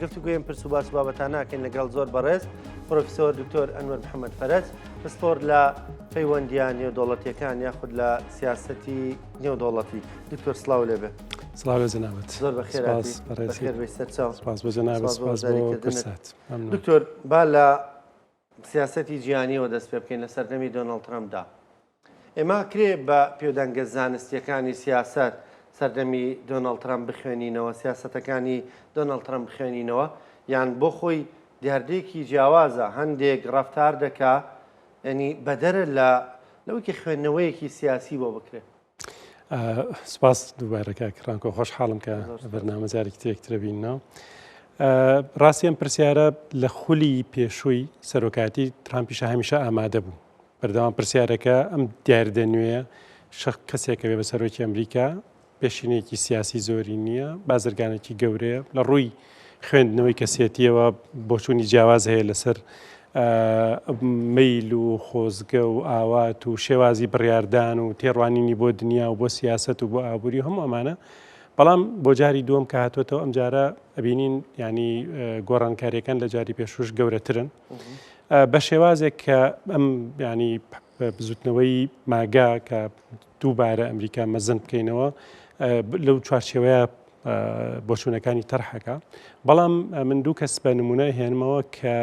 گفتوگویم پرس و باس بابەتانەکەین لەگەڵ زۆر بەڕێز پرۆفیسۆر دکتۆر ئەنوەر محەممەد فەرەج پسپۆر لە پەیوەندیان نێودەوڵەتیەکان یاخود لە سیاسەتی نێودەوڵەتی دکتۆر سڵاو لێبێ. سڵاو جەنابەت. زۆر بەخێراتی سپاس بۆ جەنابەت، سپاس بۆ کورسات. دکتۆر با لە سیاسەتی جیهانیەوە دەست پێ بکەین لە سەردەمی دۆناڵد ترامپدا. ئێمە کرێ بە پێودەنگە زانستیەکانی سیاسەت سەردەمی دۆناڵد ترامپ بخوێنینەوە، سیاسەتەکانی دۆناڵد ترامپ بخوێنینەوە، یان بۆ خۆی دیاردەیەکی جیاوازە هەندێک ڕەفتار دەکا، ینی بەدەرە لەوەی خوێندنەوەیەکی سیاسی بۆ بکرێت. سپاس دووبارەکە کڕانکۆ خۆشحاڵم کە بەرنامە جارێکی تێکترە بینەوە. ڕاستی ئەم پرسیارە لە خولی پێشووی سەرۆکاتی ترامپیش هەمیشە ئامادە بوو. بەردەوام پرسیارەکە ئەم دیاردە نوێیە کەسێکە بێ بە سەرۆکی ئەمریکا پێشینەیەکی سیاسی زۆری نییە، بازرگانێکی گەورەیە لە ڕووی خوێندنەوەی کەسێتیەوە بۆچوونی جیاواز هەیە لەسەر مەیل و خۆزگە و ئاوات و شێوازی بڕیاردان و تێڕوانینی بۆ دنیا و بۆ سیاست و بۆ ئابووری هەموو ئەمانە. بەڵام بۆ جاری دووەم کە هاتوێتەوە ئەم جارە ئەبینین ینی گۆڕانکاریەکان لە جاری پێشوش گەورەترن بە شێوازێک کە ئەم ینی بزوتنەوەی ماگا کە دووبارە ئەمریکا مەزن بکەینەوە لەو چوارچێوەیە بۆچوونەکانی تەرحەکە. بەڵام من دوو کەس بە نمونە هێنمەوە کە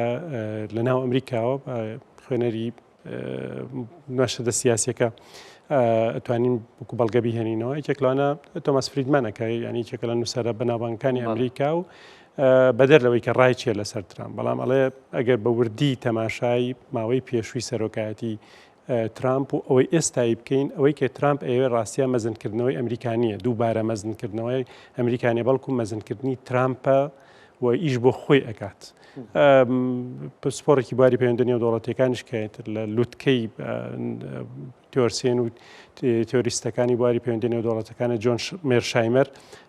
لە ناو ئەمریکاوە خوێنەری نوێشەدە سیاسیەکە ئەتوانین وەکو بەڵگە بیهێنینەوە. یەکێک لەوانە تۆماس فریدمانەکە، ینی یەکێکە لە نووسەرە بەناوبانگەکانی ئەمریکا و بەدەر لەوەی کە ڕای چیە لەسەر ترامپ. بەڵام ئەڵێ ئەگەر بە وردی تەماشای ماوەی پێشووی سەرۆکایەتی ترامپ و ئەوەی ئێستایی بکەین، ئەوەی کە ترامپ ئەوێ ڕاستیە مەزنکردنەوەی ئەمریکانیە، دووبارە مەزنکردنەوەی ئەمریکانیە، بەڵکو مەزنکردنی ترامپە و ئیش بۆ خۆی ئەکات. پسپۆڕێکی باری پەیوەندی نێودەوڵەتیەکانیش کەیت لە لووتکەی تیۆرسێن و تیۆریستەکانی بواری پەیوەندی نێودەوڵەتەکانە جۆن مێرشایمەر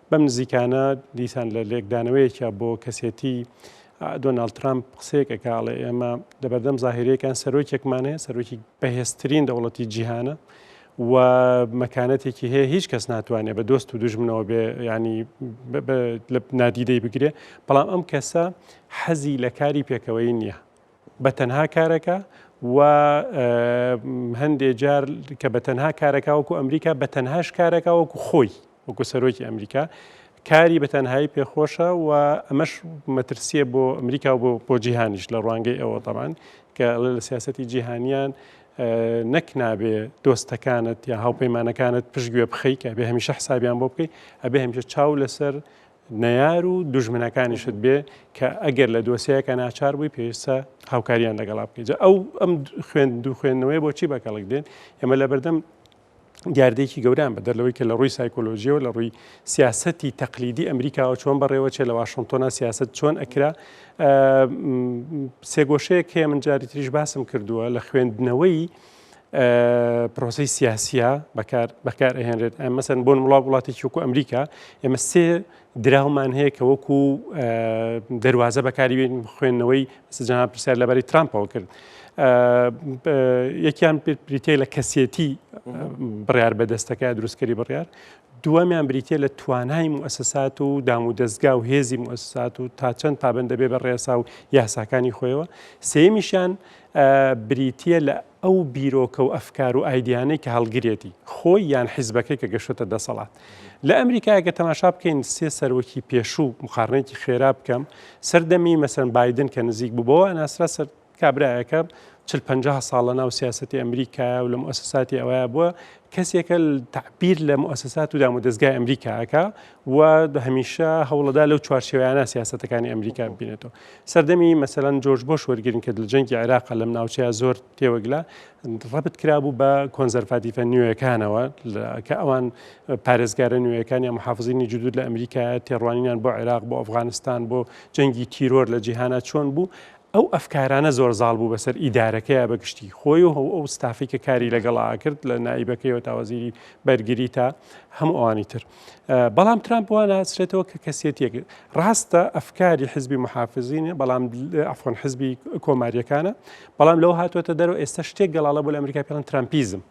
بەم نزیکانە دیسان لە لێکدانەوەیەکە بۆ کەسێتی دۆناڵد ترامپ قسەیەکە کاڵێ ئێمە لەبەردەم زاهیرەکان سەرۆکێکمان هەیە، سەرۆکی بەهێزترین دەوڵەتی جیهانە و مەکانەتێکی هەیە هیچ کەس ناتوانێت بە دۆست و دوژمنەوە بێ، ینی لە نادیدەی بگرێ. بەڵام ئەم کەسە حەزی لە کاری پێکەوەی نییە، بە تەنها کارەکە و هەندێک جار کە بە تەنها کارەکە وەکو ئەمریکا بە تەنهاش کارەکە وەکو خۆی وەکو سەرۆکی ئەمریکا کاری بە تەنهایی پێخۆشە و ئەمەش مەترسیە بۆ ئەمریکا و بۆ جیهانیش لە ڕوانگەی ئەوە تەمان کە لە سیاسەتی جیهانیان نەک نابێ دۆستەکانت یا هاوپەیمانەکانت پشتگوێ بخەی کە بێ هەمیشە حسابیان بۆ بکەی، ئەبێ هەمیشە چاو لەسەر نەیار و دوژمنەکانیشت بێ کە ئەگەر لە دۆسیەکە ناچار بووی پێویستە هاوکاریان لەگەڵا بکەیت. ئەم خوێندنەوەی بۆچی بەکەڵک دێن؟ ئێمە لە بەردەم دیاردەیەکی گەوران بەدەرلەوەی کە لە ڕووی سایکۆلۆژیەوە لە ڕووی سیاسەتی تەقلیدی ئەمریکاوە چۆن بەڕێوە چێ لە واشنگتۆنا سیاست چۆن ئەکرا. سێگۆشەیەک هەیە من جاری تریش باسم کردووە لە خوێندنەوەی پرۆسەی سیاسیە بەکار ئەهێنرێت. مەسەن بۆ وڵاتێکی وەکو ئەمریکا ئێمە سێ دراومان هەیە کە وەکو دەواازە بەکاری خوێندنەوەی جەناب پرسیار لەبەری ترامپەوە کرد. یەکیان بریتێ لە کەسێتی بڕیار بەدەستەکە دروستکەری بڕیار، دووەمیان بریتێ لە توانای موسسات و دام و دەستگا و هێزی موسسات و تا چەند پابند دەبێ بە ڕێسا و یاساکانی خۆیەوە، سێمیشان بریتە لە ئەو بیرۆکە و ئەفکار و ئایدیانەی کە هەڵگرێتی خۆی یان حیزبەکەی کە گەشتە دەسەڵات. لە ئەمریکایەکە تەماشا بکەین سێ سەرۆکی پێشوو مقارنەیەکی خێرا بکەم، سەردەمی مەسەن بایدن کە نزیک بووبەوە ئەناسرا سەر کابرایەکە 40-50 ساڵ لە ناو سیاسەتی ئەمریکا و لە مؤسساتی ئەوەیە بووە کەسێکە تعبیر لە مؤسسات و دام و دەستگای ئەمریکاکە و هەمیشە هەوڵەدا لەو چوارچێوەیانە سیاسەتەکانی ئەمریکا ببینێتەوە. سەردەمی مەسەلەن جۆرج بۆش وەرگرین کە لە جەنگی عێراق لەم ناوچەیە زۆر تێوەگلا ڕەبت کرابوو بە کۆنزەرڤاتیڤە نوێیەکانەوە کە ئەوان پارێزگارە نوێیەکان یا محافزینی جودود لە ئەمریکا تێڕوانینیان بۆ عێراق بۆ ئەفغانستان بۆ جەنگی تیرۆر لە جیهانە چۆن بوو. ئەو ئەفکارانە زۆر زاڵ بوو بەسەر ئیدارەکەیە بەگشتی خۆی و ئەو ستافی کە کاری لەگەڵا کرد لە نایبەکەیەوە تا وەزیری بەرگری تا هەموو ئەوانی تر. بەڵام ترامپ وانە هەچرێتەوە کە کەسێتیەک ڕاستە ئەفکاری حزبی محافزینە، بەڵام ئەفغان حزبی کۆماریەکانە، بەڵام لەو هاتوۆتە دەرەوە ئێستا شتێک گەڵاڵە بۆ لە ئەمریکا پێڵەن ترامپیزم،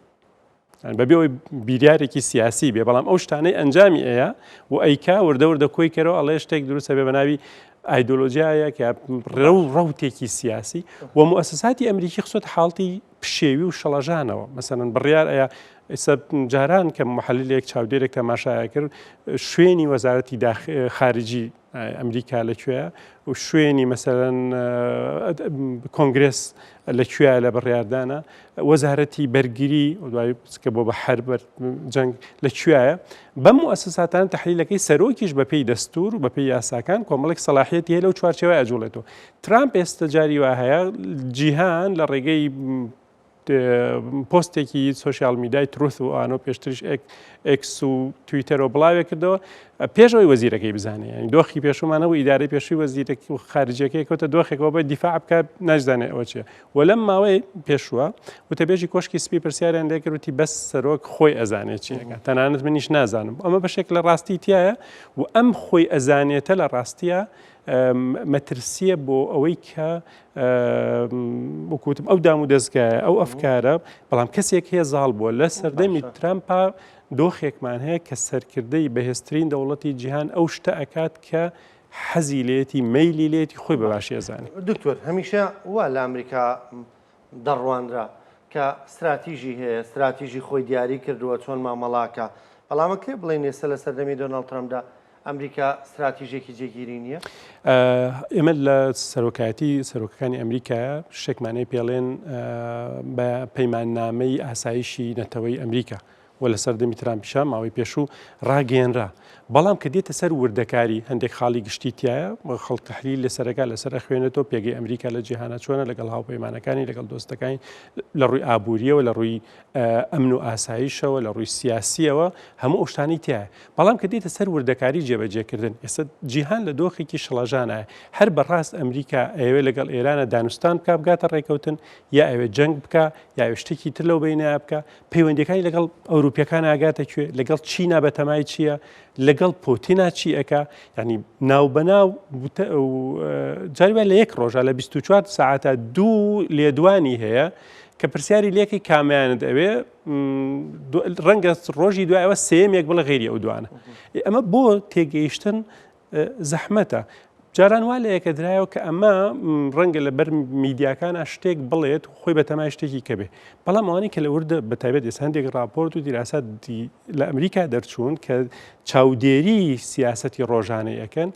بەبێەوەی بیریارێکی سیاسی بێ، بەڵام ئەو شتانەی ئەنجامی ئەیە و ئەیکا وردە کۆی کەرەوە ئەڵێ شتێک دروستە بێ بە ناوی ئایدۆلۆژیایە کە ڕەوتێکی سیاسی و موسساتی ئەمریکی خسۆت حاڵتی پشێوی و شەڵەژانەوە مەسەن بڕیار ئەیە ئێستا جاران کە محەلیلێک چاودێرێک تەماشایە کرد شوێنی وەزارەتی خارجی ئەمریکا لەکوێیە و شوێنی مەسەرەن کۆنگرس لەکوێیە لە بڕیاردانە وەزارەتی بەرگری دوای کە بۆ بە حرب جەنگ لەکوێیە بەم موسساتان تەحلیلەکەی سەرۆکیش بە پێی دەستور و بە پێی یاساکان کۆمەڵێک سەلاحیەتی هەیە لەو چوارچێوەیە ئەجوڵێتەوە ترامپ ئێستا جاری وا هەیە جیهان لە ڕێگەی پۆستێکی سوۆسیال میدیای تروث و ئانۆ پێشتریش ئێکس و تویتەر و بڵاوێ کردەوە پێشەوەی وەزیرەکەی بزانێ ینی دۆخی پێشومانەوە ئیدارەی پێشووی وەزیرەکی و خارجەکەی کەوتە دۆخێکەوە بە دیفاع بکە ناجدانێ ئەوە چیە و لەم ماوەی پێشووە وتەبێژی کۆشکی سپی پرسیاریان لێکردوتی بەس سەرۆک خۆی ئەزانێت چیەکە تەنانەت منیش نازانم ئەمە بەشێک لە ڕاستی تایە و ئەم خۆی ئەزانێتە لە ڕاستیە مەترسیە بۆ ئەوەی کە وەکوتم ئەو دام و دەستگایە ئەو ئەفکارە بەڵام کەسێک هەیە زاڵ بووە لە سەردەمی ترامپا دۆخێکمان هەیە کە سەرکردەی بەهێزترین دەوڵەتی جیهان ئەو شتە ئەکات کە حەزی لێتی مەیلی لێتی خۆی بەباشی ئەزانێت. دکتۆر هەمیشە وا لە ئەمریکا دەڕوانرا کە استراتیژی هەیە استراتیژی خۆی دیاری کردووە چۆن مامەڵاکە بەڵامە کرێ بڵێن ئێستا لە سەردەمی دۆناڵد ترامپدا ئەمریکا استراتیژێکی جێگیری نییە؟ ئێمە لە سەرۆکەکانی ئەمریکایە شتێکمانەی پێڵێن بە پەیماننامەی ئاسایشی نەتەوەی ئەمریکا و لە سەردەمی ترامپیشە ماوەی پێشوو ڕاگەێنرا بەڵام کە دێتە سەر وردەکاری هەندێک خاڵی گشتیتیایە خەڵک تەحلیل لەسەرەکە لەسەر خوێنێتەوە پێگەی ئەمریکا لە جیهانە چۆنە لەگەڵ هاوپەیمانەکانی لەگەڵ دۆستەکانی لە ڕووی ئابووریەوە لە ڕووی ئەمن و ئاسایشەوە لە ڕووی سیاسیەوە هەموو ئەو شتانەی تایە بەڵام کە دێتە سەر وردەکاری جێبەجێکردن ئێستا جیهان لە دۆخێکی شڵەژانایە هەر بەڕاست ئەمریکا ئەوێ لەگەڵ ئێرانە دانوستان بکە بگاتە ڕێکەوتن یا ئەوێ جەنگ بکە یا شتێکی تر لەو بینایە بکە پەیوەندیەکانی لەگەڵ ئەوروپیەکان ئاگاتە کوێ لەگەڵ چینە بەتەمای چییە لەگەڵ پۆتینا چی ئەکا ینی ناوبەناو جاریوە لە یەک ڕۆژە لە 24 ساعتە دوو لێدوانی هەیە کە پرسیاری لێکی کامیانت ئەوێ ڕەنگە ڕۆژی دوایەوە سێمێک بڵە غێری ئەو دوانە ئەمە بۆ تێگەیشتن زەحمەتە جاران وا لە یەکە درایەوە کە ئەمە ڕەنگە لە بەر میدیاکانە شتێک بڵێت خۆی بەتەمای شتێکی کەبێ بەڵام ئەوانەی کە لە وردە بەتایبەت ئێستا هەندێک راپۆرت و دیراسات لە ئەمریکا دەرچوون کە چاودێری سیاسەتی ڕۆژانەی ئەەکەن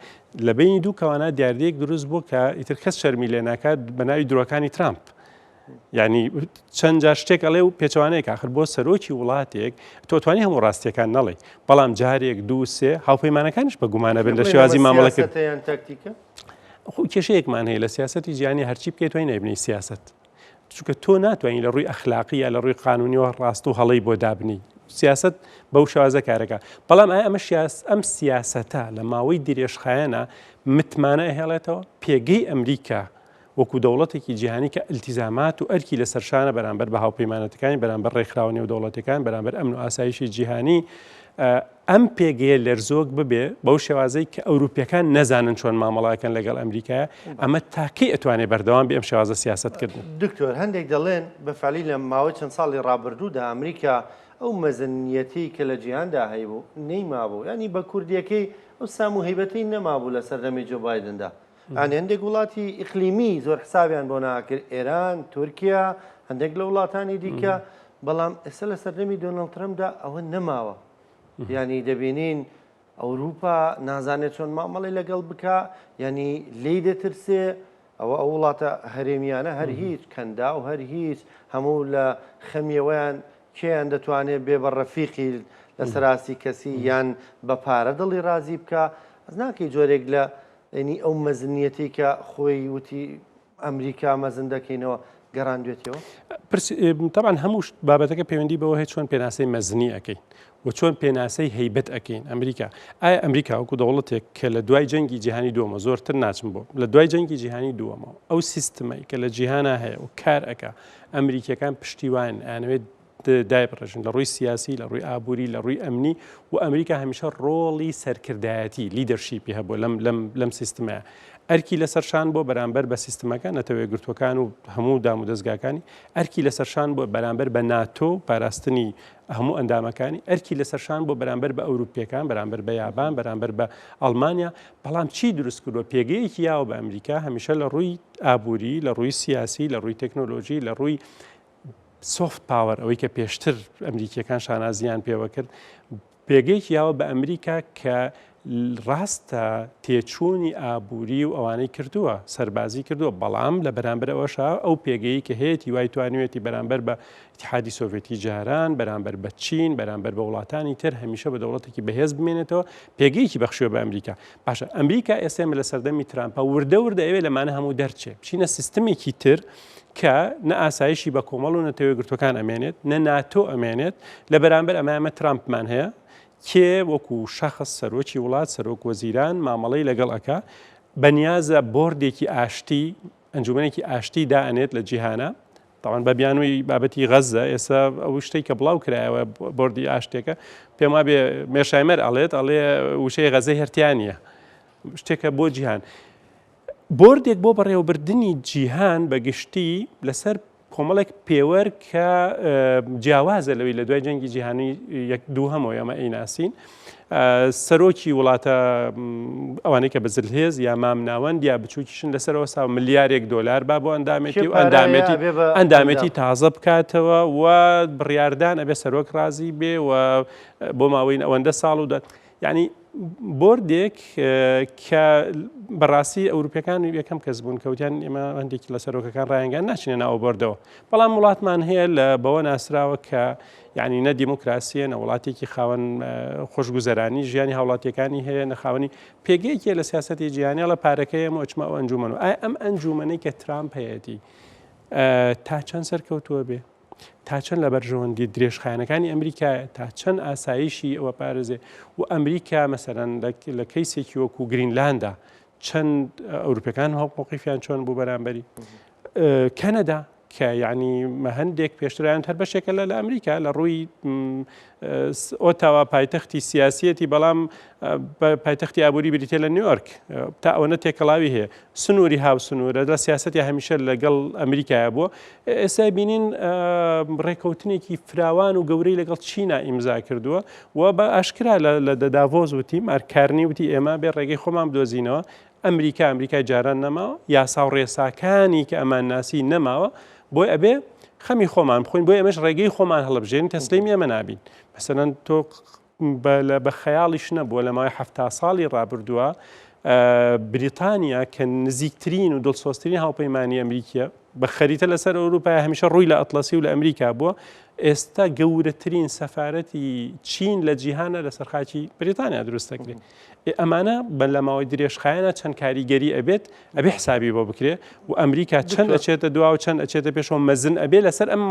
لە بینی دوو کەوانە دیاردەیەک دروست بوو کە ئیتر کەس شەرمی لێ ناکات بە ناوی درۆکانی ترامپ ینی چەند جار شتێک ئەڵێ و پێچوانەیە آخر بۆ سەرۆکی وڵاتێک تۆتوانی هەموو ڕاستیەکان نەڵێ بەڵام جارێک دوو سێ هاوپەیمانەکانش بە گومانە بن لە شێوازی مامەڵەکرد کێشەیەکمان هەیە لە سیاسەتی جیهانی هەرچی بکەیت توانین نەبنی سیاست چونکە تۆ ناتوانین لە ڕووی ئەخلاقی یا لە ڕووی قانونیەوە ڕاست و هەڵەی بۆ دابنی سیاست بەو شێوازە کارەکە بەڵام ئایا ئەم سیاسەتە لە ماوەی درێژخایەنە متمانە هێڵێتەوە پێگەی ئەمریکا وەکو دەوڵەتێکی جیهانی کە ئەلتیزامات و ئەرکی لە سەرشانە بەرامبەر بە هاوپەیمانەتەکانی بەرامبەر ڕێکخراوە نێو دەوڵەتەکان بەرامبەر ئەمن و ئاسایشی جیهانی ئەم پێگەیە لەرزۆک ببێ بەو شێوازەی کە ئەوروپیەکان نەزانن چۆن مامەڵاکەن لەگەڵ ئەمریکایە ئەمە تاکەی ئەتوانێت بەردەوام بێ ئەم شێوازە سیاستکردن. دکتۆر هەندێک دەڵێن بەفعلی لە ماوەی چەند ساڵی ڕابردوودا ئەمریکا ئەو مەزنیەتی کە لە جیهاندا هەیبوو نەیمابوو ینی بە کوردیەکەی ئەو سام و هەیبەتەی نەمابوو لە سەردەمی جۆ بایدندا هەندێک وڵاتی ئیقلیمی زۆر حسابیان بۆ ناکرد ئێران تورکیا هەندێک لە وڵاتانی دیکە بەڵام ئێستا لە سەردەمی دۆناڵد ترامپدا ئەوە نەماوە ینی دەبینین ئەوروپا نازانێت چۆن مامەڵی لەگەڵ بکە ینی لی دەترسێ ئەوە ئەو وڵاتە هەرێمیانە هەر هیچ کەندا و هەر هیچ هەموو لە خەمیەوەیان کێیان دەتوانێت بێ بە ڕەفیقی لە سەراسی کەسی یان بە پارە دڵی رازی بکە ئەس ناکەی جۆرێک لە ینی ئەو مەزنیەتی کە خۆی وتی ئەمریکا مەزن دەکەینەوە گەڕاندوێتەوە طبعاً هەموو بابەتەکە پەیوەندی بەوە هەیە چۆن پێناسەی مەزنی ئەەکەین و چۆن پێناسەی هەیبەت ئەەکەین ئەمریکا ئایا ئەمریکا وەکو دەوڵەتێک کە لە دوای جەنگی جیهانی دووەمە زۆرتر ناچم بۆ لە دوای جەنگی جیهانی دووەمەوە ئەو سیستمەی کە لە جیهانە هەیە و کار ئەکا ئەمریکیەکان پشتیوان ئەنوێت دایبڕژن لە ڕووی سیاسی لە ڕووی ئابووری لە ڕووی ئەمنی و ئەمریکا هەمیشە ڕۆڵی سەرکردایەتی لیدەرشیپی هەبوو لەم سیستمەیە ئەرکی لەسەرشان بۆ بەرامبەر بە سیستمەکان نەتەوەی گرتوەکان و هەموو دام و دەستگاکانی ئەرکی لەسەرشان بۆ بەرامبەر بە ناتۆ پاراستنی هەموو ئەندامەکانی ئەرکی لەسەرشان بۆ بەرامبەر بە ئەوروپیەکان بەرامبەر بە یابان بەرامبەر بە ئەڵمانیا بەڵام چی دروست کردووە پێگەیەکی یاوە بە ئەمریکا هەمیشە لە ڕووی ئابووری لە ڕووی سیاسی لە ڕووی تەکنۆلۆژی لە ڕووی سۆفت پاوەر ئەوەی کە پێشتر ئەمریکیەکان شانازیان پێوە کرد پێگەیەکی یاوە بە ئەمریکا کە ڕاستە تێچوونی ئابووری و ئەوانەی کردووە سەربازی کردووە بەڵام لە بەرامبەر ئەوەشا ئەو پێگەی کە هەیەی وای توانوێتی بەرامبەر بە ئیتیحادی سۆڤێتی جاران بەرامبەر بە چین بەرامبەر بە وڵاتانی تر هەمیشە بە دەوڵەتێکی بەهێز بمێنێتەوە پێگەیەکی بەخشوە بە ئەمریکا باشە ئەمریکا ئێستا لە سەردەمی ترامپە وردە ئەوێ لەمانە هەموو دەرچێ بچینە سیستمێکی تر کە نە ئاسایشی بە کۆمەڵ و نەتەوەی گرتوەکان ئەمێنێت نە ناتۆ ئەمێنێت لە بەرامبەر ئەمامە ترامپمان هەیە کێ وەکو شەخص سەرۆکی وڵات سەرۆک وەزیران مامەڵەی لەگەڵ ئەکا بەنیازە بۆردێکی ئاشتی ئەنجومەنێکی ئاشتی دائەنێت لە جیهانە تاوان بە بیانووی بابەتی غەزە ئێستا ئەو شتێک کە بڵاو کرایەوە بۆردی ئاشتێکە پێم وابێ مێشایمەر ئەڵێ وشەی غەزەی هەرتیانە شتێکە بۆ جیهان بۆردێک بۆ بەڕێوەبردننی جیهان بەگشتی لەسەر کۆمەڵێک پێوەەر کە جیاوازە لەوەی لە دوای جەنگی جیهانی دووهەمەوە ئەمە ئەیناسین سەرۆکی وڵاتە ئەوانەی کە بەزلهێز یا مام ناوەند یا بچووکیشن لەسەرەوە سا ملیارێک دۆلار با بۆ ئەندامێتی و ئەندامێتی تازە بکاتەوە و بڕیاردان ئەبێ سەرۆک رازی بێ و بۆ ماوەی ئەوەندە ساڵ و یعنی بۆردێک کە بەڕاستی ئەوروپیەکان یەکەم کەس بوون کەوتیان ئێمە هەندێکی لە سەرۆکەکان ڕایەنگان ناچینە ناوە بۆردەوە بەڵام وڵاتمان هەیە لە بەوە ناسراوە کە یعنی نە دیموکراسیە نە وڵاتێکی خاوەن خۆشگوزەرانی ژیانی هاوڵاتیەکانی هەیە نەخاوەنی پێگەیەکێ لە سیاسەتی جیهانی لە پارەکەی ئەمە ئەو ئەنجومەن و ئەم ئەنجومەنەی کە ترامپ هەیەی تا چەند سەرکەوتووە بێ تا چەند لە بەرژەوەندی درێژخایەنەکانی ئەمریکا تا چەند ئاسایشی ئەوە پارێزێ و ئەمریکا مەسەرەن لە کەیسێکی وەکو گرینلاندا چەند ئەوروپیەکان هەڵموقیفیان چۆن بوو بەرامبەری کەنەدا کە یعنی هەندێک پێشترایان هەر بەشێکە لە ئەمریکا لە ڕووی ئۆتاوا پایتەختی سیاسیەتی بەڵام پایتەختی ئابووری بریتێ لە نیویۆرک تا ئەوەنە تێکەڵاوی هەیە سنووری هاو سنوورە لە سیاسەتی هەمیشە لەگەڵ ئەمریکایە بووە ئێستا بینین ڕێکەوتنێکی فراوان و گەورەی لەگەڵ چینا ئیمزا کردووە و بە ئاشکرا لە داڤۆز وتی مارکارنی وتی ئێمە بێ ڕێگەی خۆمان بدۆزینەوە ئەمریکای جاران نەماوە یاسا و ڕێساکانی کە ئەمان ناسی نەماوە بۆی ئەبێ خەمی خۆمان بخۆین بۆی ئەمەش ڕێگەی خۆمان هەڵبژێنین تەسلیمی ئەمە نابین مەسەلەن تۆ بە خەیاڵیش نەبووە لە ماوەی 70 ساڵی ڕابردووە بریتانیا کە نزیکترین و دڵسۆزترین هاوپەیمانی ئەمریکیە بە خەریتە لەسەر ئەوروپای هەمیشە ڕووی لە ئەتلەسی و لە ئەمریکا بووە ئێستا گەورەترین سەفارەتی چین لە جیهانە لەسەر خاکی بریتانیا دروستەکرێت ئەمانە بەن لە ماوەی درێژخایەنە چەند کاریگەری ئەبێت ئەبێ حسابی بۆ بکرێ و ئەمریکا چەند ئەچێتە دوا و چەند ئەچێتە پێشەوە مەزن ئەبێ لەسەر ئەم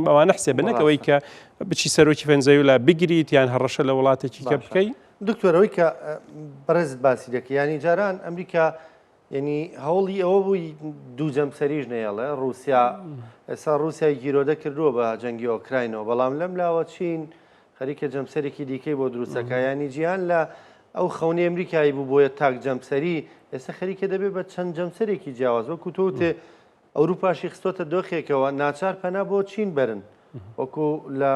ئەوانە حسێ بنەکەوەی کە بچی سەرۆکی فەنزەویلا بگریت یان هەڕەشە لە وڵاتێکی کە بکەی دکتۆرەوەی کە بەڕێزت باسی دەکە ینی جاران ئەمریکا ینی هەوڵی ئەوە بووی دوو جەمسەریش نەیەڵێ رووسیا ئێستا رووسیای گیرۆدە کردووە بە جەنگی ئۆکراینەوە بەڵام لەم لاوە چین خەریکە جەمسەرێکی دیکەی بۆ دروستەکە ینی جیهان لە ئەو خەونی ئەمریکایی بوو بۆیە تاک جەمسەری ئێستا خەریکە دەبێت بە چەند جەمسەرێکی جیاواز وەکو تۆتێ ئەوروپاشی خستۆتە دۆخێکەوە ناچار پەنا بۆ چین بەرن وەکو لە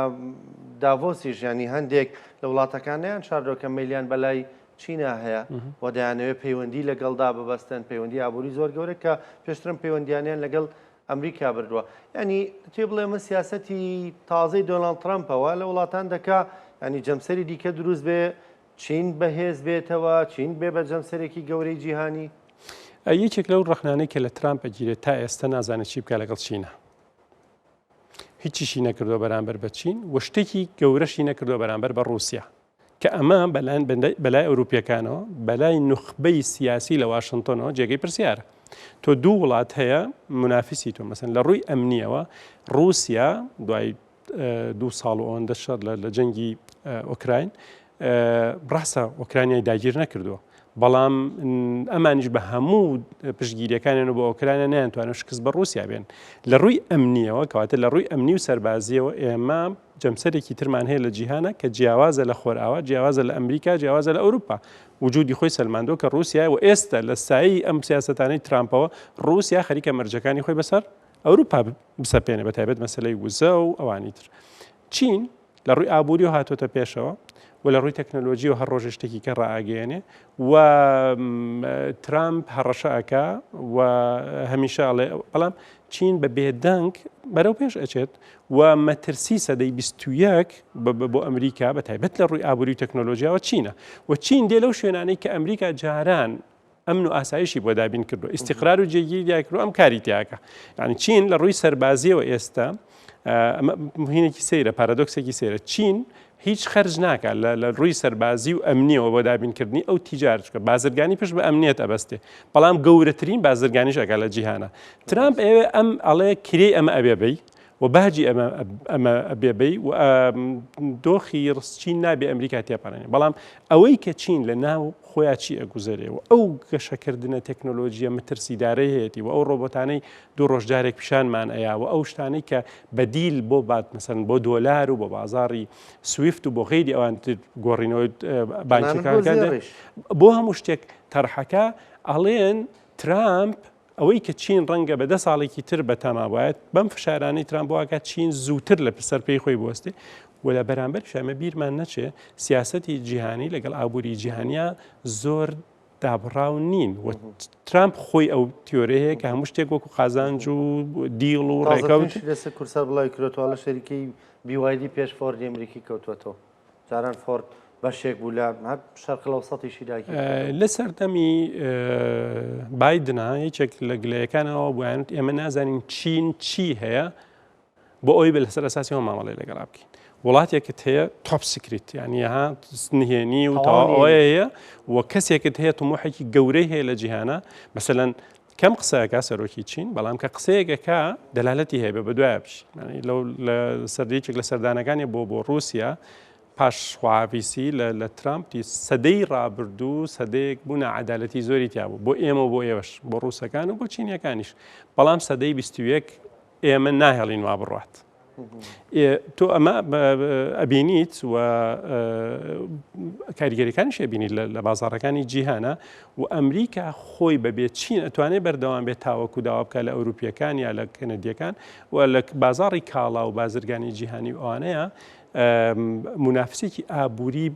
داڤۆسیش ینی هەندێک لە وڵاتەکانیان شاردۆکە مەلیان بەلای چینە هەیە و دەیانەوێت پەیوەندی لەگەڵدا ببەستن پەیوەندی ئابووری زۆر گەورە کە پێشترم پەیوەندیانیان لەگەڵ ئەمریکا بردووە ینی تێ بڵێ ئەمە سیاسەتی تازەی دۆناڵد ترامپەوە لە وڵاتان دەکا ینی جەمسەری دیکە دروست بێ چین بەهێز بێتەوە چین بێ بە جەمسەرێکی گەورەی جیهانی یەکێک لەو ڕەخنانەی کە لە ترامپە گیرێت تا ئێستا نازانێت چی بکە لەگەڵ چینە هیچیشی نەکردو بەرامبەر بە چین و شتێکی گەورەشی نەکردو بەرامبەر بە رووسیا کە ئەمە بەلای ئەوروپیەکانەوە بەلای نوخبەی سیاسی لە واشنگتۆنەوە جێگەی پرسیارە تۆ دوو وڵات هەیە منافیسی تۆ مەسەن لە ڕووی ئەمنیەوە رووسیا دوای 2 ساڵ و ئەوەندە شەڕ لە جەنگی ئۆکراین ڕاستە ئۆکرانیای داگیر نەکردووە بەڵام ئەمانیش بە هەموو پشتگیریەکانیان بۆ ئۆکرانیا نەیانتوانن شکست بە ڕووسیا بێن لە ڕووی ئەمنیەوە کەواتە لە ڕووی ئەمنی و سەربازیەوە ئێمە جەمسەرێکی ترمان هەیە لە جیهانە کە جیاوازە لە خۆرئاوا جیاوازە لە ئەمریکا جیاوازە لە ئەوروپا وجودی خۆی سەلماندۆ کە ڕووسیا و ئێستا لە سایی ئەم سیاسەتانەی ترامپەوە ڕووسیا خەریکە مەرجەکانی خۆی بەسەر ئەوروپا بسەپێنێ بە تایبەت مەسەلەی وزە و ئەوانی تر چین لە ڕووی ئابووری و هاتۆتە پێشەوە و لە ڕووی تەکنۆلۆژی و هەر ڕۆژێ شتێکی کە ڕائگەیەنێ و ترامپ هەڕەشەکە و هەمیشاڵێ بەڵام چین بە بێدەنگ بەرەو پێش ئەچێت و مەترسی سەدەی 21 بۆ ئەمریکا بە تایبەت لە ڕووی ئابووری و تەکنۆلۆژیاوە چینە و چین دێ لەو شوێنانەی کە ئەمریکا جاران ئەمن و ئاسایشی بۆ دابین کردو ئیستیقرار و جێگیری دیاکردو ئەم کاری تیاکە یعنی چین لە ڕووی سەربازیەوە ئێستا هینێکی سەیرە پارادۆکسێکی سەیرە چین هیچ خەرج ناکات لە ڕووی سەربازی و ئەمنیەوە بۆ دابینکردنی ئەو تیجارچکە بازرگانی پشت بە ئەمنیەت ئەبەستێ بەڵام گەورەترین بازرگانیش ئەکات لە جیهانە ترامپ ئێوێ ئەم ئەڵێ کرێ ئەمە ئەبێبەی و باجی ئەمە ئەبێبەی و دۆخی ڕستچین نابێ ئەمریکا تێپەڕێنێ بەڵام ئەوەی کە چین لە ناو خۆیان چی ئەگوزارێ و ئەو گەشەکردنە تەکنۆلۆژیە مترسیدارەی هەیەی و ئەو ڕۆبۆتانەی دوو ڕۆژجارێک پیشانمان ئەیە و ئەو شتانەی کە بەدیل بۆ بات مەسەن بۆ دۆلار و بۆ بازاری سویفت و بۆ غیری ئەوان گۆڕینەوەی بانکیەکان بۆ هەموو شتێک تەرحەکە ئەڵێن ترامپ ئەوەی کە چین ڕەنگە بە 10 ساڵێکی تر بە تەمابایەت بەم فشارانەی ترامپ بواکات چین زووتر لە سەرپەی خۆی بوەستێ و لە بەرامبەر شەمە بیرمان نەچێ سیاسەتی جیهانی لەگەڵ ئابووری جیهانیا زۆر دابڕاو نین و ترامپ خۆی ئەو تیۆرەیە کە هەموو شتێک وەکو قازانج و دیڵ و ڕێکەوت لەسەر کورسەر بڵاوی کرێتەوە لە شەریکەی بیوایدی پێش فۆردی ئەمریکی کەوتوەتەوە جاران فۆرد بەشێک بوو لە شەرق لەوسەتیشی داگیر لە سەردەمی بایدنا یەکێک لە گلەیەکانەوە بوویانوت ئێمە نازانین چین چی هەیە بۆ ئەوی بە لەسەر ئەساسیەوە مامەڵێ لەگەڵا بکەین وڵاتێکت هەیە تۆپ سکریت یعنی ها نهێنی و تەواوەیە هەیە و کەسێکت هەیە تموحێکی گەورەی هەیە لە جیهانە مەسەلەن کەم قسەیەکە سەرۆکی چین بەڵام کە قسەیەکەکە دەلالەتی هەیە بە دوایە بش لەو لە سەردەیەکێک لە سەردانەکانی بۆ ڕووسیا پاش خواویسی لە ترامپی سەدەی ڕابردوو سەدەیەک بوو نەعەدالەتی زۆری تیا بوو بۆ ئێمە و بۆ ئێوەش بۆ ڕووسەکان و بۆ چینیەکانیش بەڵام سەدەی 21 ئێمە ناهێڵین وا بڕات تۆ ئەمە ئەبینیت و کاریگەریەکانیش ئەبینیت لە بازاڕەکانی جیهانە و ئەمریکا خۆی بەبێت چین ئەتوانێت بەردەوام بێت تاوەکو داوا بکە لە ئەوروپیەکان یا لە کەنەدیەکان و لە بازاڕی کاڵا و بازرگانی جیهانی ئەوانەیە منافسێکی ئابووری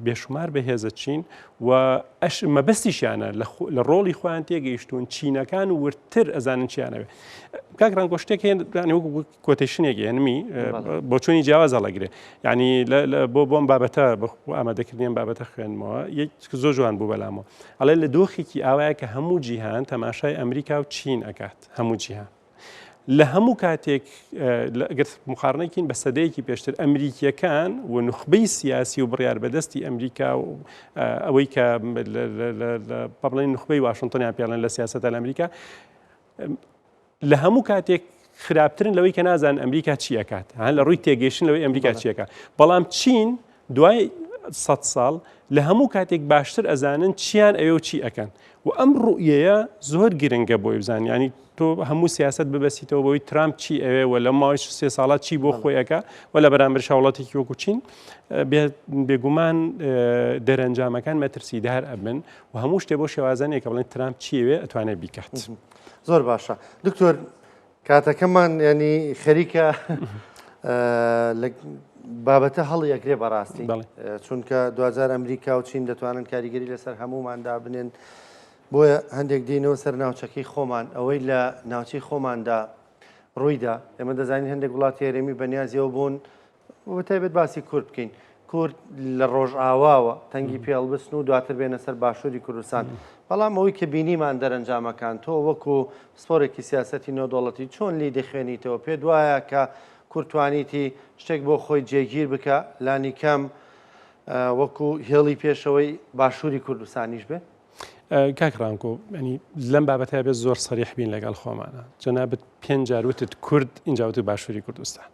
بێشمار بەهێزە چین و مەبەستیشیانە لە ڕۆڵی خۆیان تێگەیشتون چینەکان و ورتر ئەزانن چیانەوێ کاک ڕەنگۆ شتێک کۆتیشنێکی ئەنمی بۆ چۆنی جیاواز هەڵەگرێ یعنی بۆم بابەتە ئامادەکردنیان بابەتە خوێنمەوە زۆر جوان بوو بەلامەوە ئەڵێ لە دۆخێکی ئاوایە کە هەموو جیهان تەماشای ئەمریکا و چین ئەکات هەموو جیهان لە هەموو کاتێک ئەگەر مقارنەیەکین بە سەدەیەکی پێشتر ئەمریکیەکان و نخبەی سیاسی و بڕیار بەدەستی ئەمریکا و ئەوەی کە بەڵێن نخبەی واشنتنیان پێڵێن لە سیاسەتە لە ئەمریکا لە هەموو کاتێک خراپترن لەوەی کە نازان ئەمریکا چیەکات لە ڕووی تێگەیشتن لەوەی ئەمریکا چیەکە بەڵام چین دوای 100 ساڵ لە هەموو کاتێک باشتر ئەزانن چیان ئەوێ و چی ئەکەن و ئەم ڕوئیەیە زۆر گرنگە بۆی بزانانی ینی تۆ هەموو سیاست ببەسیتەوە بۆی ترامپ چی ئەوێ و لە ماوەی 3 ساڵات چی بۆ خۆیەکە و لە بەرامبەر وڵاتێکی وەکو چین بێگومان دەرەنجامەکان مەترسیدار ئەبن و هەموو شتێ بۆ شێوازانێک کە بڵێن ترامپ چیەوێ ئەتوانێت بیکات زۆر باشە دکتۆر کاتەکەمان ینی خەریکە بابەتە هەڵی ئەگرێ بەڕاستی چونکە 2000 ئەمریکا و چین دەتوانن کاریگەری لەسەر هەموماندا بنێن بۆیە هەندێک دینەوە سەر ناوچەکەی خۆمان ئەوەی لە ناوچەی خۆماندا ڕوویدا ئێمە دەزانین هەندێک وڵاتی هەرێمی بەنیازیەوە بوون بەتایبەت باسی کورد بکەین کورد لە ڕۆژئاواوە تەنگی پێڵبستن و دواتر بێنە سەر باشووری کوردستان بەڵام ئەوەی کە بینیمان دەرەنجامەکان تۆ وەکو سپۆرێکی سیاسەتی نۆدەوڵەتی چۆن لی دەخوێنیتەوە پێ دوایە کە کورتوانیتی شتێک بۆ خۆی جێگیر بکە لانی کەم وەکو هێڵی پێشەوەی باشووری کوردستانیش بێ کاکڕانکۆ ینی لەم بابەتە بێت زۆر سەریح بین لەگەڵ خۆمانە جەنابەت 5 جاروتت کورد اینجاوت باشووری کوردستان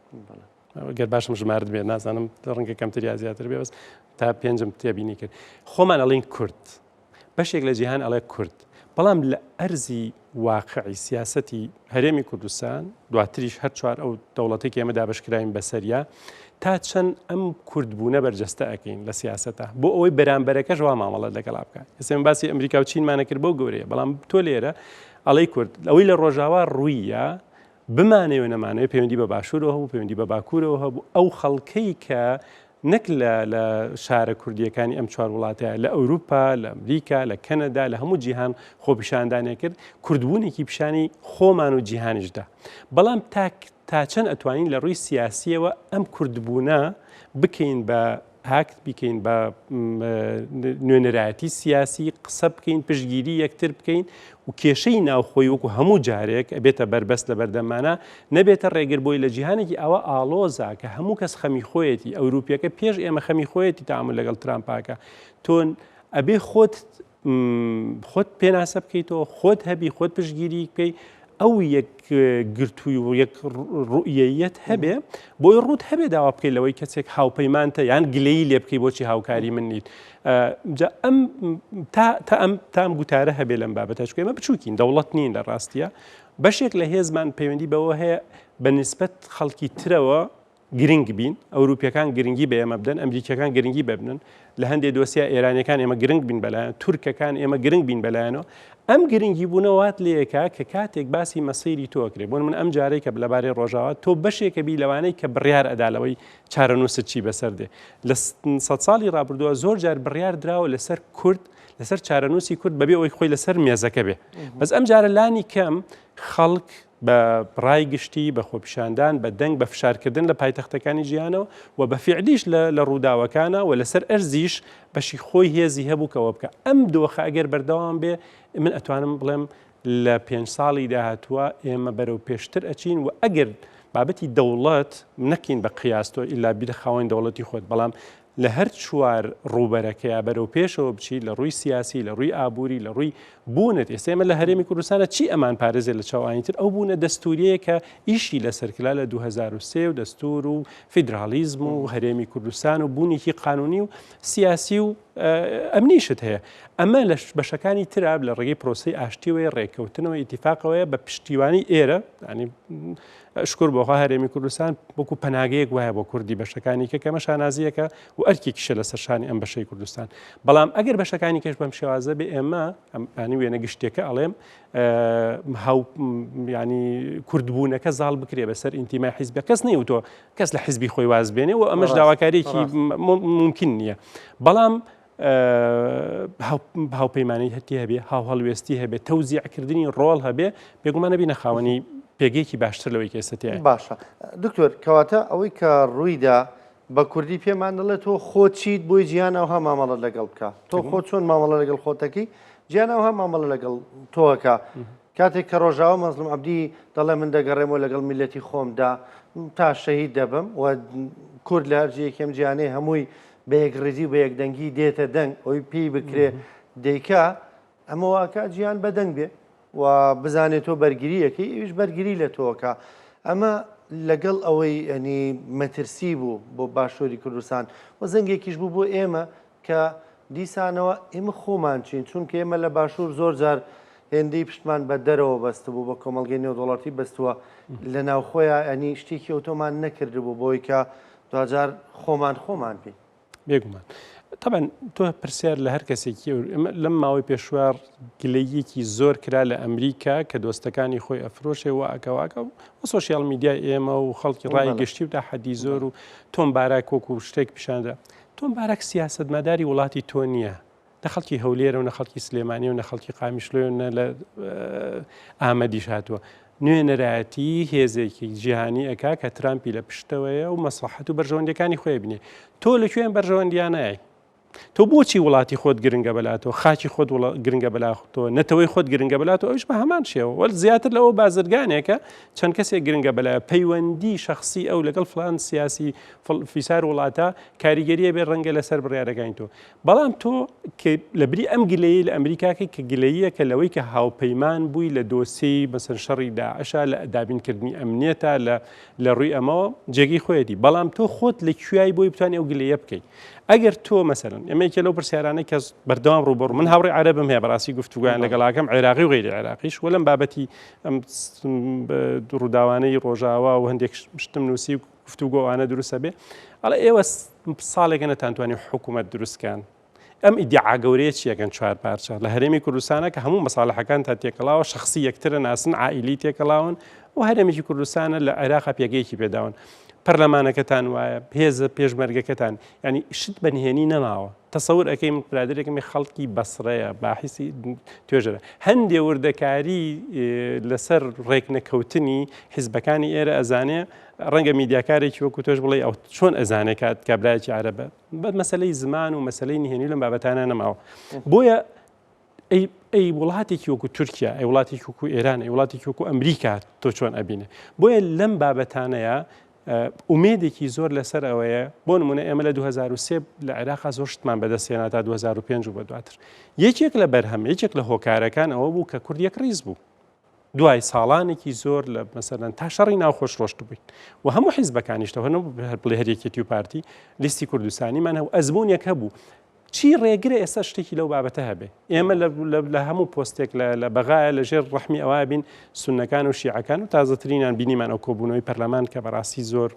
گەر باشم ژمارت بێت نازانم ڕەنگە کەمتریا زیاتر بێ بەس تا پێنجم تێبینی کرد خۆمان ئەڵێن کورد بەشێک لە جیهان ئەڵێ کورد بەڵام لە ئەرزی واقعی سیاسەتی هەرێمی کوردستان دواتریش هەر چوار ئەو دەوڵەتێکی ئێمە دابەشکراین بەسەریا تا چەند ئەم کوردبوونە بەرجەستە ئەەکەین لە سیاسەتە بۆ ئەوەی بەرامبەرەکەش وا مامەڵەت لەگەڵا بکات ئێستا باسی ئەمریکا و چینمانە کرد بۆ گەورەیە بەڵام تۆ لێرە ئەڵەی کورد ئەوەی لە ڕۆژاوا ڕوویە بمانەوە نەمانەوە پەیوەندی بە باشوورەوە هەبوو پەیوەندی بە باکوورەوە هەبوو ئەو خەڵکەی کە نەک لە شارە کوردیەکانی ئەم چوار وڵاتەیە لە ئەوروپا لە ئەمریکا لە کەنەدا لە هەموو جیهان خۆپیشاندانێ کرد کوردبوونێکی پیشانی خۆمان و جیهانیشدا بەڵام تا چەند ئەتوانین لە ڕووی سیاسیەوە ئەم کوردبوونە بکەین بە هاکت بکەین بە نوێنەرایەتی سیاسی قسە بکەین پشتگیری یەکتر بکەین و کێشەی ناوخۆی وەکو هەموو جارێک ئەبێتە بربەست لە بەردەمانە نەبێتە ڕێگر بۆی لە جیهانێکی ئەوە ئاڵۆزا کە هەموو کەس خەمی خۆیەتی ئەوروپیەکە پێش ئێمە خەمی خۆیەتی تەعامل لەگەڵ ترامپاکە تۆ ئەبێ خۆت پێناسە بکەیتەوە خۆت هەبی خۆت پشتگیری بکەی ئەو یەک گرتووی و یەک ڕوئیەت هەبێ بۆی ڕوت هەبێ داوا بکەیت لەوەی کەسێک هاوپەیمانتە یان گلەی لێ بکەی بۆچی هاوکاری من نیت تا ئەم گوتارە هەبێ لەم بابەتە چکە ئێمە بچووکین دەوڵەت نین لە ڕاستیە بەشێک لە هێزمان پەیوەندی بەوە هەیە بە نیسبەت خەڵکی ترەوە گرنگ بین ئەوروپیەکان گرنگی بە ئێمە بدەن ئەمریکیەکان گرنگی ببنن لە هەندێک دۆسیا ئێرانیەکان ئێمە گرنگ بین بەلایەن تورکەکان ئێمە گرنگ بین بەلایەنەوە ئەم گرنگی بوونەوەات لەیەکە کە کاتێک باسی مەسیری تۆکرێ بۆن من ئەم جارەی کە لەبارەی ڕۆژاوات تۆ بەشێکە بی لەوانەی کە بڕیار ئەدالەوەی چارەنووست چی بەسەر دێ لە 100 ساڵی ڕابردووە زۆر جار بڕیار دراوە لەسەر کورد لەسەر چارەنووسی کورد بەبێ ئەوەی خۆی لەسەر مێزەکە بێ بەس ئەم جارە لانی کەم خەڵک بە ڕای گشتی بە خۆپیشاندان بە دەنگ بە فشارکردن لە پایتەختەکانی ژیانەوە و بە فیعلیش لە ڕووداوەکانە و لەسەر ئەرزیش بەشی خۆی هێزی هەبوو کەوە بکە ئەم دۆخە ئەگەر بەردەوام بێ من ئەتوانم بڵێم لە 5 ساڵی داهاتووە ئێمە بەرەو پێشتر ئەچین و ئەگەر بابەتی دەوڵەت نەکەین بە قیاستۆ ئیلا بیرە خاوەن دەوڵەتی خۆت بەڵام لە هەر چوار ڕووبەرەکەیە بەرەو پێشەوە بچیت لە ڕووی سیاسی لە ڕووی ئابووری لە ڕووی بوونت ئێستێمە لە هەرێمی کوردستانە چی ئەمان پارێزێت لە چاوانیتر ئەو بوونە دەستوریەیە کە ئیشی لەسەرکلا لە 2023 و دەستور و فیدرالیزم و هەرێمی کوردستان و بوونێکی قانونی و سیاسی و ئەمنیشت هەیە ئەمە لە بەشەکانی تراب لە ڕێگەی پرۆسی ئاشتیەوەی ڕێککەوتنەوە ئیتیفاقەوەیە بە پشتیوانی ئێرە ینی شکر بۆخوا هەرێمی کوردستان وەکو پەناگەیەک وایە بۆ کوردی بەشەکانی کە کەمە شانازیەکە و ئەرکێکیشە لە سەرشانی ئەم بەشەی کوردستان بەڵام ئەگەر بەشەکانی کەش بەم شێوازە بێ ئێمە ئەنی وێنە گشتێکە ئەڵێم ینی کوردبوونەکە زاڵ بکرێ بەسەر ئینتیمای حیزبە کەس نەی و تۆ کەس لە حیزبی خۆی وازبێنێ و ئەمەش داواکارێکی ممکن نییە بەڵام هاوپەیمانی هەتی هەبێ هاو هەڵوێستی هەبێ تەوزیعکردنی ڕۆڵ هەبێ بێگومانە بینە خاوەنی پێگەیەکی باشتر لەوەی کێستەیە باشە دکتۆر کەواتە ئەوەی کە ڕوویدا بە کوردی پێمان دەڵێت تۆ خۆچیت بۆی جیانەوەها مامەڵە لەگەڵ بکە تۆ خۆ چۆن مامەڵە لەگەڵ خۆتەکەی جیانەوەها مامەڵە لەگەڵ تۆەکە کاتێک کە ڕۆژاوە مەزلوم عەبدی دەڵێ من دەگەڕێمەوە لەگەڵ میلەتی خۆمدا تا شەهید دەبم و کورد لە هەرجیەکەم جیانەی هەمووی بە یەکڕێزی و بە یەکدەنگی دێتە دەنگ ئەوی پێی بکرێ دەیکا ئەمە واکە جیان بەدەنگ بێ و بزانێت تۆ بەرگریەکەی ئەویش بەرگری لە تۆکە ئەمە لەگەڵ ئەوەی ئەنی مەترسی بوو بۆ باشووری کوردستان و زەنگێکیش بوو بۆ ئێمە کە دیسانەوە ئێمە خۆمان چین چونکە ئێمە لە باشوور زۆر جار هێندەی پشتمان بە دەرەوە بەستە بوو بە کۆمەڵگەی نێودوڵەتی بەستووە لە ناوخۆیان ئەنی شتێکی ئۆتۆمان نەکردبوو بۆی کە دوجار خۆمان پێی بێگومان طبعا تۆ پرسیار لە هەر کەسێکی لەم ماوەی پێشوار گلەیەکی زۆر کرا لە ئەمریکا کە دۆستەکانی خۆی ئەفرۆشێ و ئاکەواکە و سۆسیال میدیای ئێمە و خەڵکی ڕای گەشتی و تا حەدی زۆر و تۆم باراک وەکو شتێک پیشاندا تۆم باراک سیاسەتمەداری وڵاتی تۆ نییە نە خەڵکی هەولێرە و نە خەڵکی سلێمانی و نە خەڵکی قامیشلۆی و نە لە ئامەدیش هاتووە نوێنەرایەتی هێزێکی جیهانی ئەکا کە ترامپی لە پشتەوەیە و مەسلحەت و بەرژەوەندەکانی خۆی بینێ تۆ لەکوێن بەرژەوەندیانایە تۆ بۆچی وڵاتی خۆت گرنگە بەلاتەوە خاکی خۆت گرنگە بەلاتەوە نەتەوەی خۆت گرنگە بەلاتەوە ئەوش بە هەمان شێوە وەل زیاتر لەوە بازرگانێکە چەند کەسێک گرنگە بەلایە پەیوەندی شخصی ئەو لەگەڵ فلان سیاسی فیسار وڵاتە کاریگەریە بێ ڕەنگە لەسەر بڕیارەکانی تۆ بەڵام تۆ لە بری ئەم گلەیە لە ئەمریکاکەی کە گلەیە کە لەوەی کە هاوپەیمان بووی لە دۆسی بەسەر شەڕی داعشە لە دابینکردنی ئەمنیەتە لە ڕووی ئەمەوە جێگەی خۆیەتی بەڵام تۆ خۆت لە کوێای بۆی بتوانێت ئەو گلەیە بکەیت ئەگەر تۆ مەسەرن ئەمەیەکە لەو پرسیارانەی کە بەردەوام ڕوبەڕوو من هاوڕێی عەرەبم هەیە بەڕاستی گفتوگویان لەگەڵاکەم عێراقی و غەیری عێراقیش وەلەم بابەتی ئەم ڕووداوانەی ڕۆژاوا و هەندێک شتم نووسی و گفتوگۆوانە دروستە بێ ئەڵێ ئێوە ساڵێکە نەتانتوانی حکوومەت دروستکان ئەم ئیدعا گەورەیە چیەکەن چوار پارچە لە هەرێمی کوردستانە کە هەموو مەساڵحەکان تا تێکەڵاوە شخصی یەکترە ناسن عائیلی تێکەڵاون و هەرێمێکی کوردستانە لە عێراقا پێگەیەکی پێداون پەرلەمانەکەتان وایە هێزە پێشمەرگەکەتان ینی شت بەنهێنی نەماوە تەسەور ئەەکەی من برادێکمی خەڵکی بەسڕەیە باحیسی توێژەرە هەندێ وردەکاری لەسەر ڕێک نەکەوتنی حیزبەکانی ئێرە ئەزانێ ڕەنگە میدیاکارێکی وەکو تۆش بڵێ ئەو چۆن ئەزانێت کات کابراایکی عەرەبە بە مەسلەی زمان و مەسلەی نهێنی لەم بابەتانە نەماوە بۆیە ئەی وڵاتێکی وەکو تورکیا ئەی وڵاتێکی وەکو ئێران ئەی وڵاتێکی وەکو ئەمریکا تۆ چۆن ئەبینێ بۆیە لەم بابەتانەیە ئومێدێکی زۆر لەسەر ئەوەیە بۆ نمونە ئێمە لە 2023 لە عێراقا زۆر شتمان بەدەستێنا تا 2005 و بەدواتر یەکێک لە بەرهەم یەکێک لە هۆکارەکان ئەوە بوو کە کورد یەک ڕیز بوو دوای ساڵانێکی زۆر لە مەسەرەن تا شەڕی ناوخۆش ڕۆشت بووین و هەموو حیزبەکانیشتەوە بڵێ هەرێکێتی و پارتی لیستی کوردستانیمان هەبوو ئەزمونێک هەبوو چی ڕێگرە ئێستا شتێکی لەو بابەتە هەبێ ئێمە لە هەموو پۆستێک لە بەغایە لەژێر ڕەحمی ئەوە بین سونەکان و شیعەکان و تازەترینان بینیمان ئەو کۆبوونەوەی پەرلەمان کە بەڕاستی زۆر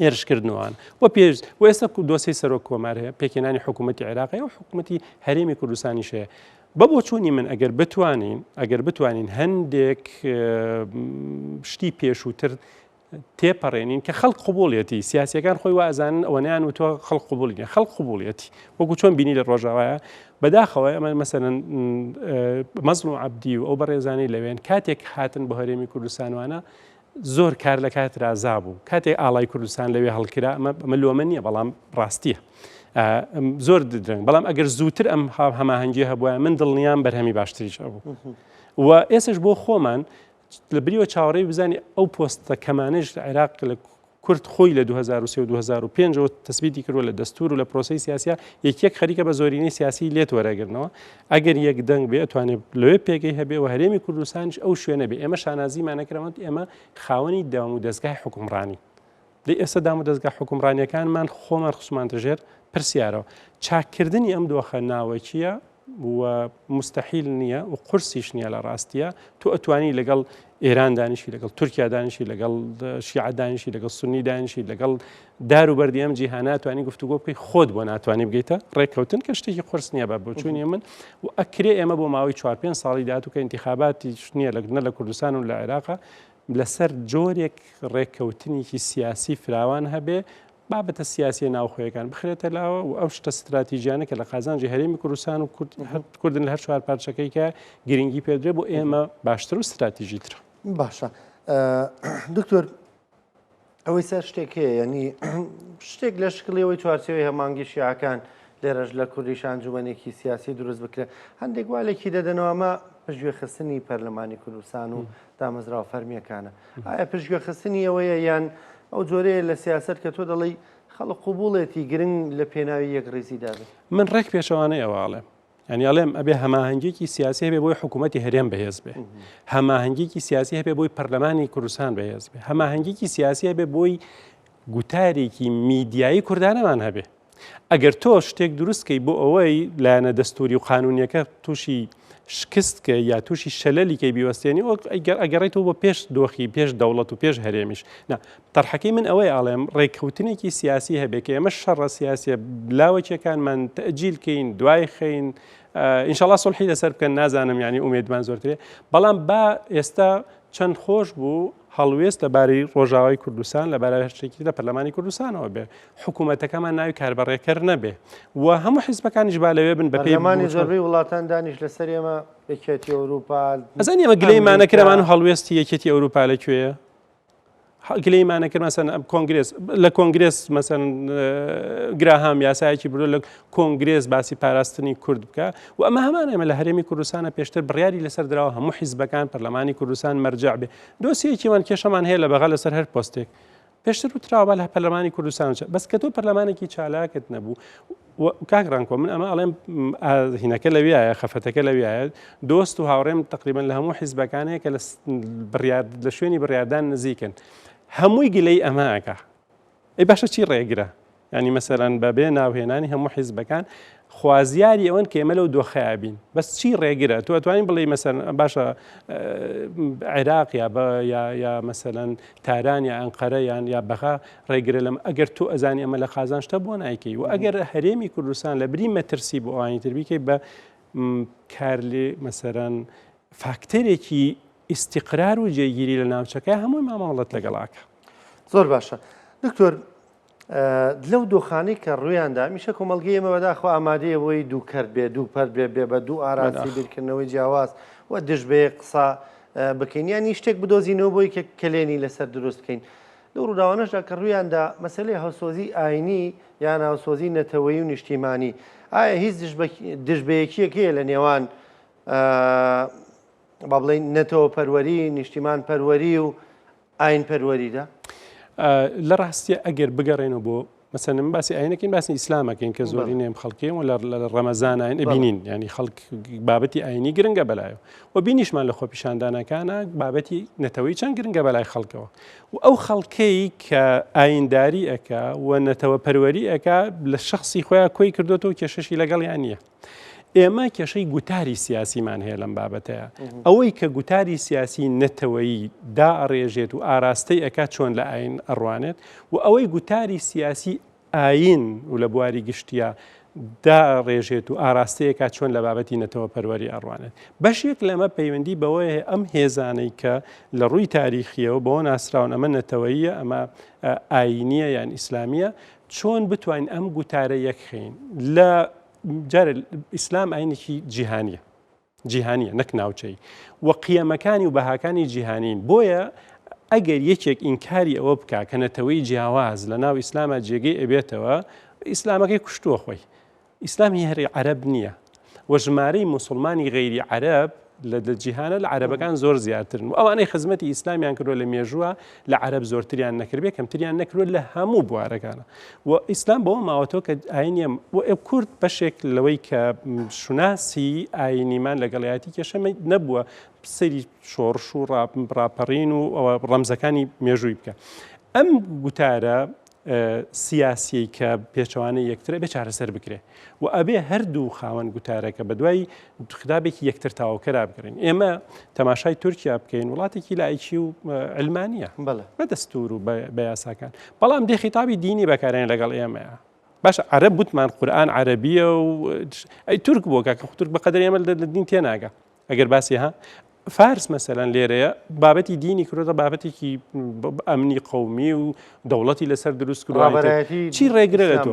هێرشکردنەوەن و پێش و ئێستا دۆسەی سەرۆک کۆمار هەیە پێکێنانی حکوومەتی عێراقی و حکوومەتی هەرێمی کوردستانیش هەیە بە بۆچوونی من ئەگەر بتوانین هەندێک شتی پێشووتر تێپەڕێنین کە خەڵک قبوڵیەتی سیاسیەکان خۆی وازانن ئەوەیان و تۆ خەڵک قبوڵینە خەڵک قبوڵیەتی وەکو چۆن بینی لە ڕۆژاوایە بەداخەوە ئەمە مەسەرەن مەزلوم عەبدی و ئەو بەڕێزانەی لەوێن کاتێک هاتن بە هەرێمی کوردستانوانە زۆر کار لە کاترازا بوو کاتێک ئاڵای کوردستان لەوێ هەڵکرا ئەمە لۆمە نییە بەڵام ڕاستیە زۆر درنگ بەڵام ئەگەر زووتر ئەم هەماهەنگی هەبووە من دڵنیام بەرهەمی باشتریش هەبوو و ئێسش بۆ خۆمان لە بریوە چاوەڕێی بزانانی ئەو پۆستە کەمانش لە عێراق لە کورد خۆی لە 2023 و 2005 تەسبیتی کردووە لە دەستور و لە پرۆسی سیاسیا یەکێک خەریکە بە زۆرینەی سیاسی لێت وەرەگرنەوە ئەگەر یەک دەنگ بێ ئەتوانێت لەوێ پێگەی هەبێ و هەرێمی کوردستانش ئەو شوێنە بێ ئێمە شانازیمان نەکرەوە ئێمە خاوەنی دام و دەستگای حکومڕانی لە ئێستا دام و دەستگا حکومڕانیەکانمان خۆمان خسومانتەژێر پرسیارەوە چاکردنی ئەم دۆخە ناوەکیە و مستحیل نییە و قورسیش نییە لە ڕاستیە تۆ ئەتوانی لەگەڵ ئێران دانیشی لەگەڵ تورکیا دانیشی لەگەڵ شیعە دانیشی لەگەڵ سونی دانیشی لەگەڵ دار و بەردی ئەم جیهانە توانی گفتوگۆ بکەی خۆت بۆ ناتوانانی بگەیتە ڕێککەوتن کە شتێکی قورس نییە بە بۆچوونی من و ئەکرێ ئێمە بۆ ماوەی 4-5 ساڵی داهاتوو کە انتخاباتی نییە لە لە کوردستان و لە عێراقا لەسەر جۆرێک ڕێککەوتنێکی سیاسی فراوان هەبێ بابەتە سیاسی ناوخۆیەکان بخرێتە لاوە و ئەو شتە استراتیژیانە کە لە قازانجی هەرێمی کوردستان و کوردن لە هەر چوار پارچەکەی کە گرنگی پێدرێ بۆ ئێمە باشتر و استراتیژیترە باشە دکتۆر ئەوەی سەر شتێک هەیە ینی شتێک لە شکڵیەوەی چوارچێوەی هەمانگی شیعەکان لێرەش لە کوردیش ئەنجومەنێکی سیاسی دروست بکرێت هەندێک والێکی دەدەنەوە ئەمە پشتگوێخستنی پەرلەمانی کوردستان و دامەزراوە فەرمیەکانە ئایا پشتگوێخستنی ئەوەیە یان ئەو جۆرەیە لە سیاست کە تۆ دەڵی خەڵک قوبوڵێتی گرنگ لە پێناوی یەک ڕێزی دابێت من ڕێک پێشەوانەی ئەوواڵێ ینی ئەڵێم ئەبێ هەماهەنگێکی سیاسی هەبێ بۆی حکوومەتی هەرێم بەهێز بێ هەماهەنگێکی سیاسی هەبێ بۆی پەرلەمانی کوردستان بەهێز بێ هەماهەنگێکی سیاسی هەبێ بۆی گوتارێکی میدیایی کوردانەمان هەبێ ئەگەر تۆ شتێک دروستکەی بۆ ئەوەی لایەنە دەستوری و قانونیەکە تووشی شکستکە یا تووشی شەلەلیکەی بیوەستێنی ئەگەڕێتەوە بۆ پێش دۆخی پێش دەوڵەت و پێش هەرێمیش تەرحەکەی من ئەوەی ئاڵێم ڕێککەوتنێکی سیاسی هەبێ کە ئێمە شەڕە سیاسیە بلاوەکیەکانمان تەجیلکەین دوای خەین ئینشاءڵڵا سڵحی لەسەر بکەن نازانم ینی ئومێدمان زۆرترێ بەڵام با ئێستا چەند خۆش بوو هەڵوێست لەبارەی ڕۆژاوای کوردستان لەبارەی هەرشتێکی لە پەرلەمانی کوردستانەوە بێ حکوومەتەکەمان ناوی کاربڕێکەر نەبێ و هەموو حیزبەکانیش با لەوێ بن بە پەرلەمانی زۆربەی وڵاتان دانیش لەسەر ئێمە یەکێتی ئەوروپا ئەزانانی ئەمە گلەی مانەکرەمان و هەڵوێستی یەکێتی ئەوروپا لەکوێیە گلەیمانە کرد مەسەن کۆنگرێس لە کۆنگرێس مەسەن گراهام یاسایەکی بردو لە کۆنگرێس باسی پاراستنی کورد بکە و ئەمە هەمان ئێمە لە هەرێمی کوردستانە پێشتر بڕیاری لەسەر درراوە هەموو حیزبەکان پەرلەمانی کوردستان مەرجع بێ دۆسیەکیوان کێشەمان هەیە لە بەغا لەسەر هەر پۆستێک پێشتر وتراوە لە پەرلەمانی کوردستان بەس کە تۆ پەرلەمانێکی چالاکت نەبوو کاک ڕانکۆ من ئەمە ئەڵێم هینەکە لەویایە خەفەتەکە لەویایە دۆست و هاوڕێم تقریبان لە هەموو حیزبەکانەیە کە لە شوێنی بڕیاردان نزیکن هەمووی گلەی ئەماکە ئەی باشە چی ڕێگرە ینی مەسەرەن بەبێ ناوهێنانی هەموو حیزبەکان خوازیاری ئەوەن کە ئێمە لەو دۆخەیە بین بەس چی ڕێگرە تۆ ئەتوانین بڵێ مەسەرەن باشە عێراق یا مەسەرەن تاران یا ئەنقەرە یا بەغا ڕێگرە لەم ئەگەر تۆ ئەزانی ئەمە لە قازان شتە بۆ نایکەی و ئەگەر هەرێمی کوردستان لە بری مەترسی بۆ ئەوانی تر بیکەی بە کار لێ مەسەرەن فاکتەرێکی ئیستیقرار و جێگیری لە ناوچەکە هەمووی مامەڵەت لەگەڵاکە زۆر باشە دکتۆر لەو دۆخانەی کە ڕوویاندا میشە کۆمەڵگەی ئێمە بەداخۆ ئامادەیە بۆی دوو کەرد بێ دوو پەر بێ بە دوو ئاراسی بیرکردنەوەی جیاواز و دژبێ قسە بکەین یانی شتێک بدۆزینەوە بۆی کە کلێنی لەسەر دروست بکەین لەو ڕووداوانەشدا کە ڕوویاندا مەسەلەی هەوسۆزی ئاینی یان هەوسۆزی نەتەوەیی و نیشتیمانی ئایا هیچ دژبەیەکیەک هەیە لە نێوان با بڵێن نەتەوە پەروەری نیشتیمان پەروەری و ئاین پەروەریدا لە ڕاستیە ئەگەر بگەڕێنەوە بۆ مەسەن باسی ئاینەکەین باسی ئیسلامەکەین کە زۆری نێم خەڵکیین و لە ڕەمەزان ئاین بینین ینی خەڵک بابەتی ئاینی گرنگە بەلایە و بینیشمان لە خۆپیشاندانەکانە بابەتی نەتەوەی چەند گرنگە بەلای خەڵکەوە و ئەو خەڵکەی کە ئاینداری ئەکا و نەتەوە پەروەری ئەکا لە شخصی خۆیان کۆی کردوێتەوە کێشەشی لەگەڵیان نییە ئێمە کێشەی گوتاری سیاسیمان هەیە لەم بابەتەیە ئەوەی کە گوتاری سیاسی نەتەوەیی داڕێژێت و ئاراستەی ئەکا چۆن لە ئاین ئەڕوانێت و ئەوەی گوتاری سیاسی ئاین و لە بواری گشتیە داڕێژێت و ئاراستەیەکە چۆن لە بابەتی نەتەوە پەروەری ئەڕوانێت بەشێک لەمە پەیوەندی بەوەیە ئەم هێزانەی کە لە ڕووی تاریخیەوە بۆ ناسراون ئەمە نەتەوەییە ئەمە ئاینیە یان ئیسلامیە چۆن بتوانین ئەم گوتارە یەکخین لە جارە ئیسلام ئاینێکی جیهانیە نەک ناوچەی و قیەمەکانی و بەهاکانی جیهانین بۆیە ئەگەر یەکێک ئینکاری ئەوە بکە کە نەتەوەی جیاواز لە ناو ئیسلامە جێگەی ئەبێتەوە ئیسلامەکەی کوشتووە خۆی ئیسلامی هەری عەرەب نییە و ژمارەی موسڵمانی غەیری عەرەب لە جیهانە لە عەرەبەکان زۆر زیاترن و ئەوانەی خزمەتی ئیسلامیان کردووە لە مێژووە لە عەرەب زۆرتریان نەکردبێ کەمتریان نەکردووە لە هەموو بوارەکانە و ئیسلام بەوە ماوەتەوە کە ئاینە کورد بەشێک لەوەی کە شوناسی ئاینیمان لەگەڵایەتی کێشەمە نەبووە سەری شۆڕش و ڕاپەڕین و ڕەمزەکانی مێژووی بکە ئەم گوتارە سیاسی کە پێچەوانەی یەکترە بێ چارەسەر بکرێ و ئەبێ هەردوو خاوەن گوتارەکە بە دوای خدابێکی یەکتر تاواکەرا بکرین ئێمە تەماشای تورکیا بکەین وڵاتێکی لایکی و علمانیە بە دەستور و بە یاساکان بەڵام دێ خیتابی دینی بەکارێن لەگەڵ ئێمەیە باشە عەرەب بوتمان قورئان عەرەبیە و ئەی تورک بۆ کاکە تورک بەقەدەر ئێمە لە دین تێناگە ئەگەر باسی ها فارس مەسەلەن لێرەیە بابەتی دینی کردوتە بابەتێکی ئەمنی قەومی و دەوڵەتی لەسەر دروست کردووە چی ڕێگرە لە تۆ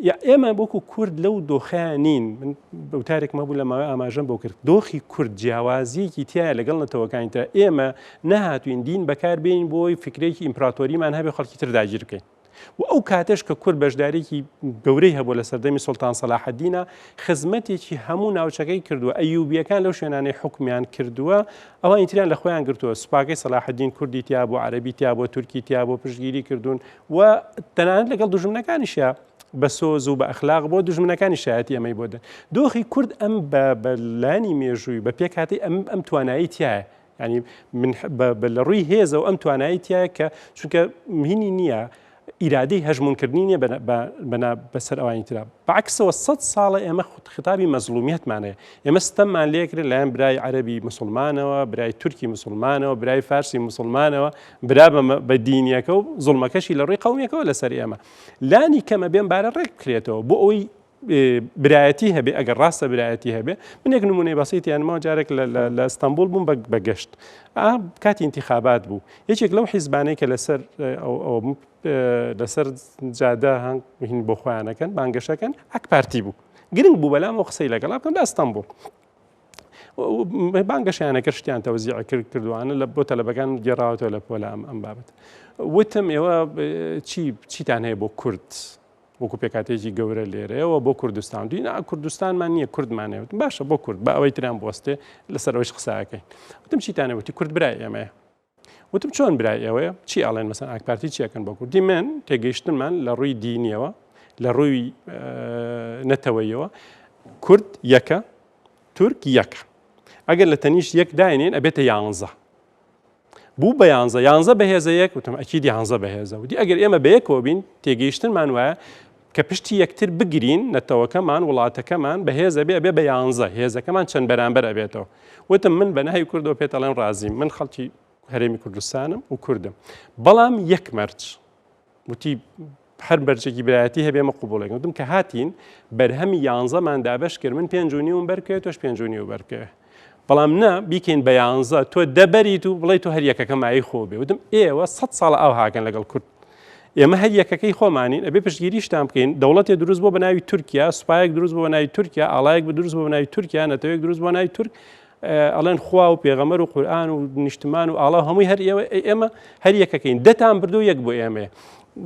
یا ئێمە بۆکو کورد لەو دۆخیانین من بەوتارێک مەبوو لە ماوەی ئاماژەم بۆ کرد دۆخی کورد جیاوازیەکی تایە لەگەڵ نەتەوەکانیتە ئێمە نەهاتوین دین بەکاربێنین بۆی فکرێکی ئیمپراتۆریمان هەبێ خەڵکی تر داگیر بکەین و ئەو کاتێش کە کورد بەشدارێکی گەورەی هەبوو لە سەردەمی سوڵتان سەلاحەدینە خزمەتێکی هەموو ناوچەکەی کردووە ئەیوبیەکان لەو شوێنانەی حکمیان کردووە ئەوە ئینتریان لە خۆیان گرتووە سوپاکەی سەلاحەدین کوردی تیا بۆ عەرەبی تیا بۆ تورکی تیا بۆ پشتگیری کردوون و تەنانەت لەگەڵ دوژمنەکانیشە بە سۆز و بە ئەخلاق بۆ دوژمنەکانی شایەتی ئەمەی بۆ دەن دۆخی کورد ئەم بە لانی مێژووی بە پێکاتی ئەم توانایی تایە ینی لە ڕووی هێزە و ئەم توانایی تایە کە چونکە مهینی نییە ئیرادەی هەژمونکردنی نیە بەسەر ئەوانی ترا بەعکسەوە 100 ساڵە ئێمە خطابی مەزلومیەتمانەیە ئێمە ستەممان لێکرد لایەن برای عەرەبی موسڵمانەوە برای تورکی موسڵمانەوە برای فارسی موسڵمانەوە برا بە دینیەکە و زوڵمەکەشی لە ڕووی قەومیەکەەوە لەسەر ئێمە لانی کەمە بێن بارە ڕێک بکرێتەوە بۆ ئەوەی برایەتی هەبێ ئەگەر ڕاستە برایەتی هەبێ من یەک نمونەی بەسیتیانمەوە جارێک لە ئەستەمبول بووم بەگەشت کاتی انتخابات بوو یەکێک لەو حیزبانەی کە لەسەر جادە هەنگ بۆ خۆیانەکەن بانگەشەکەن ئەک پارتی بوو گرنگ بوو بەلام و قسەی لەگەڵا بکەم لە ئەستەمبول بانگەشیانەکە شتیان تەوزیع کردوانە لە بۆ تەلەبەکان گێڕاوەتەوە لە پۆلە ئەم بابەت. وتم ئێوە چیتان هەیە بۆ کورد وەکو پێکاتێکی گەورە لێرەوە بۆ کوردستان دینا کوردستانمان نییە کوردمانەوەت باشە بۆ کورد بە ئەوەی تران بۆستێ لەسەرەوەش قساکەین وتم چیتانەوەتی کورد برای ئێمەیە وتم چۆن برای ئێوەیە چی ئاڵێن مەسەن ئاکپارتی چیەکەن بۆ کوردی من تێگەیشتنمان لە ڕووی دینیەوە لە ڕووی نەتەوەیەوە کورد یەکە تورک یەکە ئەگەر لە تەنیش یەک داینێن ئەبێتە 11 بوو بە 11 بەهێزە یەک وتم ئەکیدی 11 بەهێزە وتی ئەگەر ئێمە بەیەکەوە بین تێگەیشتنمان وایە کە پشتی یەکتر بگرین نەتەوەکەمان وڵاتەکەمان بەهێزە بێ بە 11 هێزەکەمان چەند بەرامبەر ئەبێتەوە وتم من بە نەهەی کوردەوە پێتەڵێن ڕازیم من خەڵکی هەرێمی کوردستانم و کوردم بەڵام یەک مەرج وتی هەر بەرجێکی برایەتی هەبێمە قوبوڵێک وتم کە هاتین بەرهەمی 11مان دابەش کرد من 5.5 بەرکەوێت تۆش 5.5 بەرکەوێ بەڵام نە بیکەین بە 11 تۆ دەبەریت و بڵێ تۆ هەر یەکەکە مای خۆ بێ وتم ئێوە 100 ساڵە ئەو هاکەن لەگەڵ کورد ئێمە هەر یەکەکەی خۆمانین ئەبێ پشتگیریشتان بکەین دەوڵەتێ دروست بۆ بە ناوی تورکیا سوپایەک دروست بۆ بە ناوی تورکیا ئاڵایەک بە دروست بۆ بە ناوی تورکیا نەتەوەیەک دروست بۆ ناوی تورک ئەڵێن خوا و پێغەمبەر و قورئان و نیشتمان و ئاڵا هەمووی هەر ئێمە هەر یەکەکەین دەتان بردو یەک بۆ ئێمەیە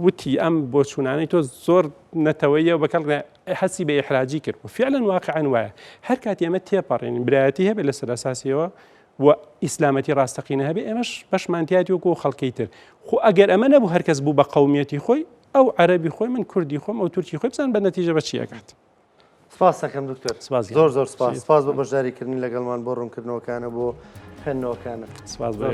وتی ئەم بۆ چوونانەی تۆ زۆر نەتەوەیە بەکەڵ حەسی بە ئیحراجی کرد و فعلا واقعا وایە هەر کاتی ئێمە تێپەڕێنین برایەتی هەبێ لەسەر ئەساسیەوە و ئیسلامەتی ڕاستەقینە هەبێ ئێمەش بەشمانتیاتی وەکو خەڵکی تر خۆ ئەگەر ئەمە نەبوو هەرکەس بوو بە قەومیەتی خۆی ئەو عەرەبی خۆی من کوردی خۆم ئەو تورکی خۆی بزان بە نەتیجە بە چیەکات سپاس دەکەم دکتۆر زۆر سپاس بۆ بەشداریکردنی لەگەڵمان بۆ ڕوونکردنەوەکانە بۆ خوێندنەوەکانە سپاس بە